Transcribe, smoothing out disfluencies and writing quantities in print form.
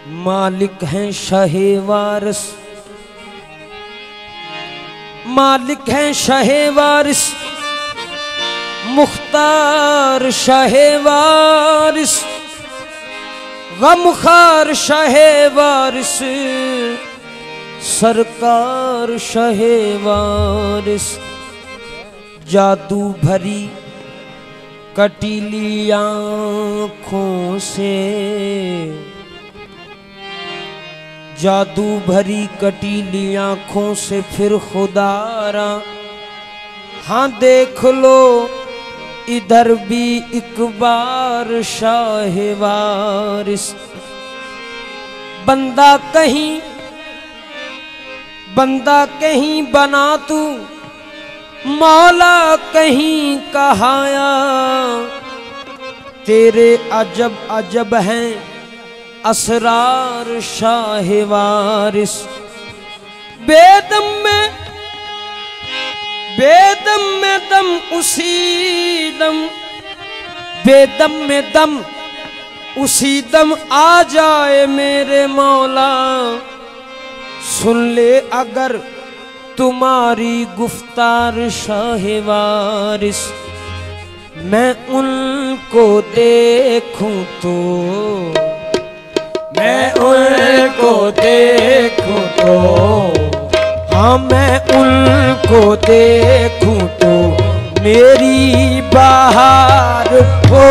मालिक हैं शाहे वारिस, मालिक हैं शाहे वारिस, मुख्तार शाहे वारिस, गमखार शाहे वारिस, सरकार शाहे वारिस। जादू भरी कटीली आँखों से, जादू भरी कटीली आँखों से फिर खुदारा, हाँ देख लो इधर भी एक बार शाहे वारिस। बंदा कहीं बना तू, मौला कहीं कहाया, तेरे अजब अजब हैं असरार शाहे वारिस। बेदम में दम उसी दम, बेदम में दम उसी दम आ जाए मेरे मौला। सुन ले अगर तुम्हारी गुफ्तार शाहे वारिस। मैं उनको देखूं तो, मैं उनको देखूं तो, हाँ मैं उनको देखूं तो मेरी बहार हो